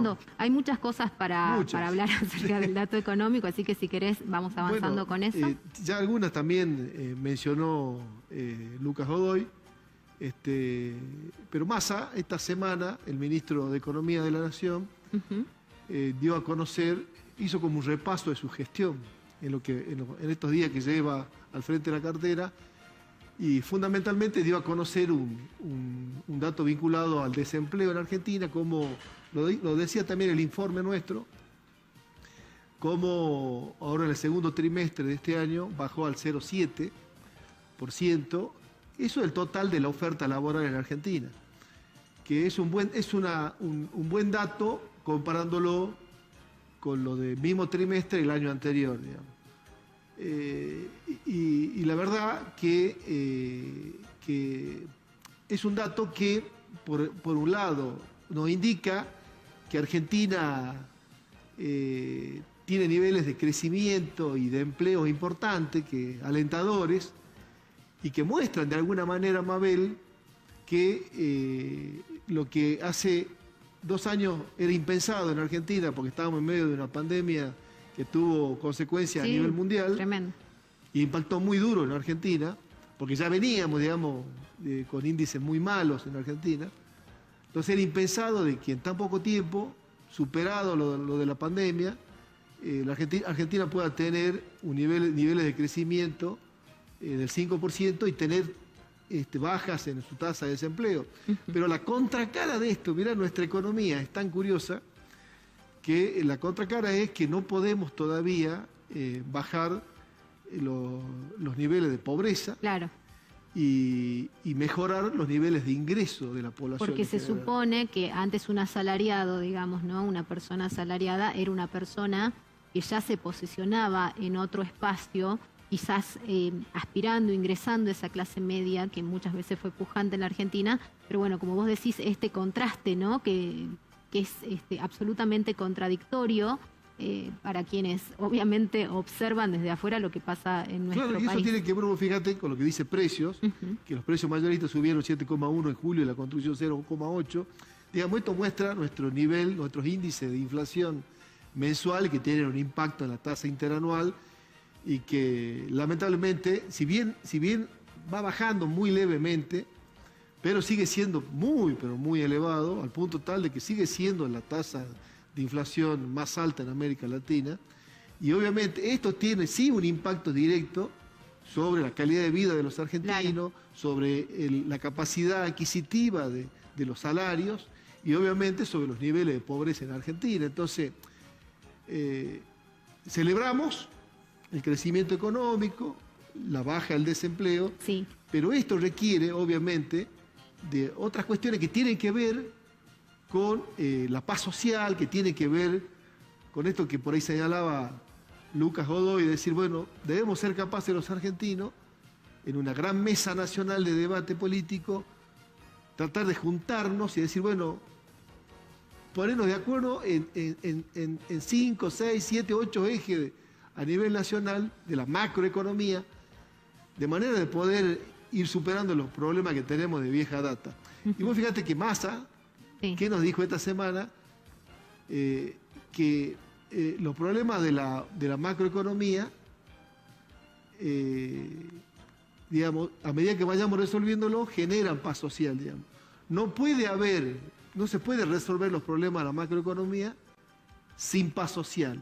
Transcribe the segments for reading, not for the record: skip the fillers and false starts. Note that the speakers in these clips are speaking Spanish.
Fernando, hay muchas cosas para hablar acerca del dato económico, así que si querés vamos avanzando con eso. Ya algunas también mencionó Lucas Godoy, pero Massa, esta semana, el ministro de Economía de la Nación, dio a conocer, hizo como un repaso de su gestión en estos días que lleva al frente de la cartera, y fundamentalmente dio a conocer un dato vinculado al desempleo en Argentina, como lo decía también el informe nuestro, como ahora en el segundo trimestre de este año bajó al 0,7%, eso es el total de la oferta laboral en Argentina, que es un buen dato comparándolo con lo del mismo trimestre del año anterior, digamos. Y la verdad que es un dato que, por un lado, nos indica que Argentina tiene niveles de crecimiento y de empleo importantes, alentadores, y que muestran de alguna manera, Mabel, que lo que hace 2 años era impensado en Argentina, porque estábamos en medio de una pandemia que tuvo consecuencias a nivel mundial, tremendo, y impactó muy duro en Argentina, porque ya veníamos, digamos, con índices muy malos en Argentina. Entonces era impensado de que en tan poco tiempo, superado lo de la pandemia, Argentina pueda tener niveles de crecimiento del 5% y tener bajas en su tasa de desempleo. Pero la contracara de esto, mirá, nuestra economía es tan curiosa, que la contracara es que no podemos todavía bajar los niveles de pobreza, claro, y mejorar los niveles de ingreso de la población. Porque se supone que antes un asalariado, digamos, ¿no? Una persona asalariada era una persona que ya se posicionaba en otro espacio, quizás aspirando, ingresando a esa clase media que muchas veces fue pujante en la Argentina, pero bueno, como vos decís, este contraste, ¿no? Que es absolutamente contradictorio para quienes obviamente observan desde afuera lo que pasa en nuestro país. Claro, y eso tiene que ver, fíjate, con lo que dice precios, que los precios mayoristas subieron 7,1 en julio y la construcción 0,8. Digamos, esto muestra nuestro nivel, nuestros índices de inflación mensual, que tienen un impacto en la tasa interanual, y que lamentablemente, si bien va bajando muy levemente, pero sigue siendo pero muy elevado, al punto tal de que sigue siendo la tasa de inflación más alta en América Latina. Y obviamente esto tiene sí un impacto directo sobre la calidad de vida de los argentinos, claro, sobre la capacidad adquisitiva de los salarios y obviamente sobre los niveles de pobreza en Argentina. Entonces, celebramos el crecimiento económico, la baja del desempleo, sí, pero esto requiere obviamente de otras cuestiones que tienen que ver con la paz social, que tienen que ver con esto que por ahí señalaba Lucas Godoy, decir, bueno, debemos ser capaces los argentinos, en una gran mesa nacional de debate político, tratar de juntarnos y decir, bueno, ponernos de acuerdo en 5, 6, 7, 8 ejes a nivel nacional de la macroeconomía, de manera de poder ir superando los problemas que tenemos de vieja data. Y vos fíjate que Massa, sí, ¿qué nos dijo esta semana? Que los problemas de la macroeconomía, digamos, a medida que vayamos resolviéndolo, generan paz social, digamos. No se puede resolver los problemas de la macroeconomía sin paz social.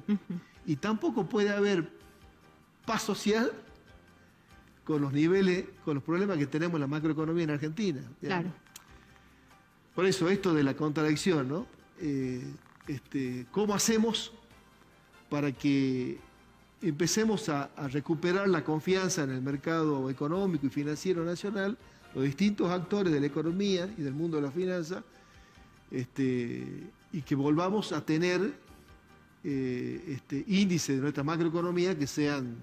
Y tampoco puede haber paz social con los problemas que tenemos en la macroeconomía en Argentina, digamos. Claro. Por eso esto de la contradicción, ¿no? ¿Cómo hacemos para que empecemos a recuperar la confianza en el mercado económico y financiero nacional, los distintos actores de la economía y del mundo de la finanza, y que volvamos a tener índices de nuestra macroeconomía que sean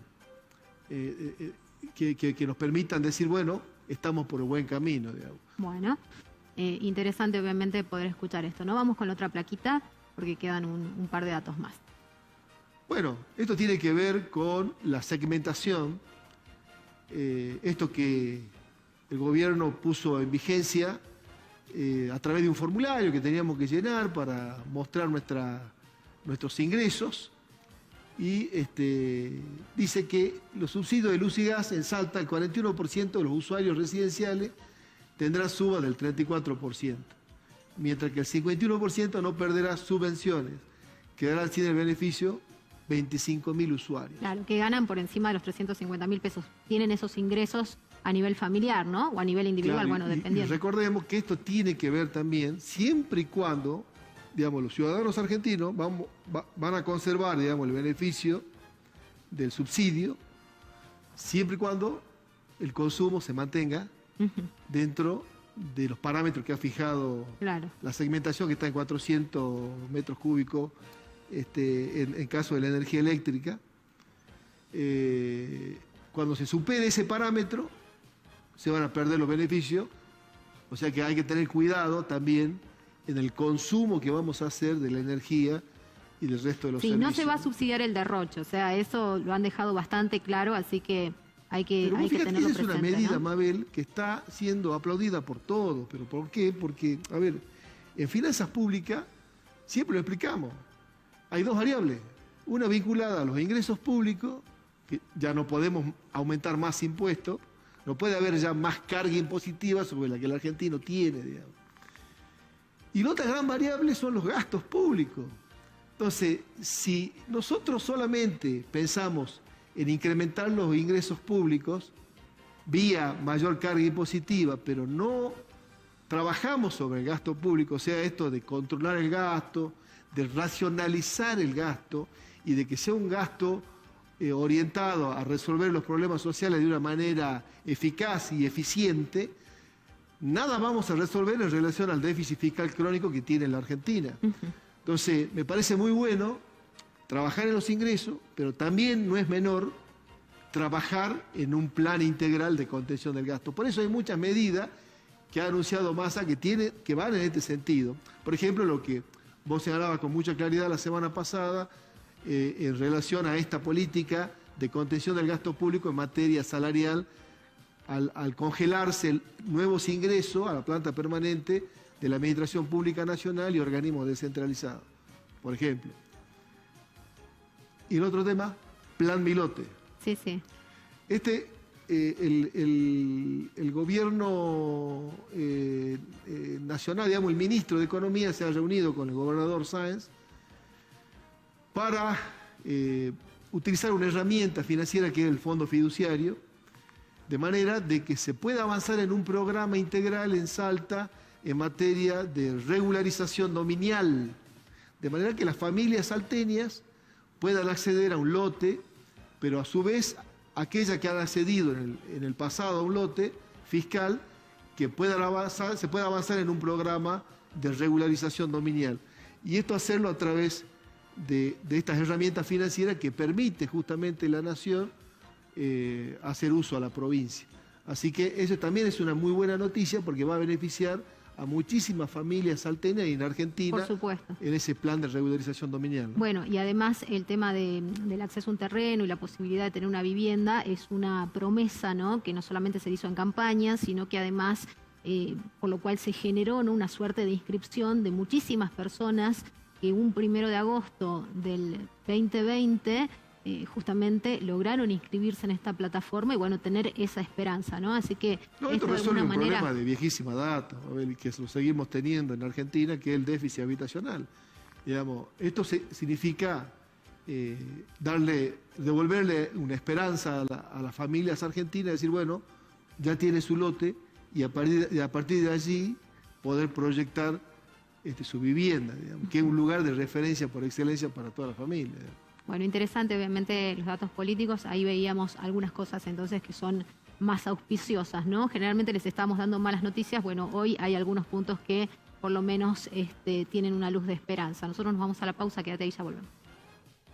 que nos permitan decir, bueno, estamos por el buen camino, digamos. Bueno, interesante obviamente poder escuchar esto, ¿no? Vamos con la otra plaquita porque quedan un par de datos más. Bueno, esto tiene que ver con la segmentación, esto que el gobierno puso en vigencia a través de un formulario que teníamos que llenar para mostrar nuestros ingresos. Y dice que los subsidios de luz y gas en Salta, el 41% de los usuarios residenciales tendrá suba del 34%, mientras que el 51% no perderá subvenciones, quedarán sin el beneficio 25.000 usuarios. Claro, que ganan por encima de los 350.000 pesos. Tienen esos ingresos a nivel familiar, ¿no? O a nivel individual, Claro, bueno, dependiendo. Y recordemos que esto tiene que ver también, siempre y cuando, digamos, los ciudadanos argentinos van a conservar, digamos, el beneficio del subsidio, siempre y cuando el consumo se mantenga dentro de los parámetros que ha fijado la segmentación, que está en 400 metros cúbicos en caso de la energía eléctrica. Cuando se supere ese parámetro, se van a perder los beneficios, o sea que hay que tener cuidado también en el consumo que vamos a hacer de la energía y del resto de los servicios. Sí, no se va a subsidiar el derroche, o sea, eso lo han dejado bastante claro, así que hay que tenerlo presente. Esa es una medida, ¿no, Mabel, que está siendo aplaudida por todos? ¿Pero por qué? Porque, a ver, en finanzas públicas siempre lo explicamos. Hay dos variables. Una vinculada a los ingresos públicos, que ya no podemos aumentar más impuestos, no puede haber ya más carga impositiva sobre la que el argentino tiene, digamos. Y la otra gran variable son los gastos públicos. Entonces, si nosotros solamente pensamos en incrementar los ingresos públicos vía mayor carga impositiva, pero no trabajamos sobre el gasto público, o sea, esto de controlar el gasto, de racionalizar el gasto y de que sea un gasto orientado a resolver los problemas sociales de una manera eficaz y eficiente, nada vamos a resolver en relación al déficit fiscal crónico que tiene la Argentina. Entonces, me parece muy bueno trabajar en los ingresos, pero también no es menor trabajar en un plan integral de contención del gasto. Por eso hay muchas medidas que ha anunciado Massa que van en este sentido. Por ejemplo, lo que vos señalabas con mucha claridad la semana pasada en relación a esta política de contención del gasto público en materia salarial, al congelarse nuevos ingresos a la planta permanente de la Administración Pública Nacional y organismos descentralizados, por ejemplo. Y el otro tema, Plan Milote. Sí, sí. El gobierno nacional, digamos, el ministro de Economía se ha reunido con el gobernador Sáenz para utilizar una herramienta financiera que es el fondo fiduciario, de manera de que se pueda avanzar en un programa integral en Salta en materia de regularización dominial, de manera que las familias salteñas puedan acceder a un lote, pero a su vez aquellas que han accedido en el pasado a un lote fiscal, que se pueda avanzar en un programa de regularización dominial. Y esto hacerlo a través de estas herramientas financieras que permite justamente la Nación hacer uso a la provincia. Así que eso también es una muy buena noticia porque va a beneficiar a muchísimas familias salteñas y en Argentina. Por supuesto. En ese plan de regularización dominial, ¿no? Bueno, y además el tema del acceso a un terreno y la posibilidad de tener una vivienda es una promesa, ¿no?, que no solamente se hizo en campaña, sino que además, por lo cual se generó, ¿no?, una suerte de inscripción de muchísimas personas que un 1 de agosto del 2020 justamente lograron inscribirse en esta plataforma y bueno, tener esa esperanza, ¿no? Así que esto resuelve un problema de viejísima data, que lo seguimos teniendo en Argentina, que es el déficit habitacional. Digamos, esto significa devolverle una esperanza a las familias argentinas, decir, bueno, ya tiene su lote y a partir de allí poder proyectar su vivienda, digamos, que es un lugar de referencia por excelencia para toda la familia, digamos. Bueno, interesante, obviamente, los datos políticos. Ahí veíamos algunas cosas entonces que son más auspiciosas, ¿no? Generalmente les estamos dando malas noticias. Bueno, hoy hay algunos puntos que por lo menos tienen una luz de esperanza. Nosotros nos vamos a la pausa, quédate ahí, ya volvemos.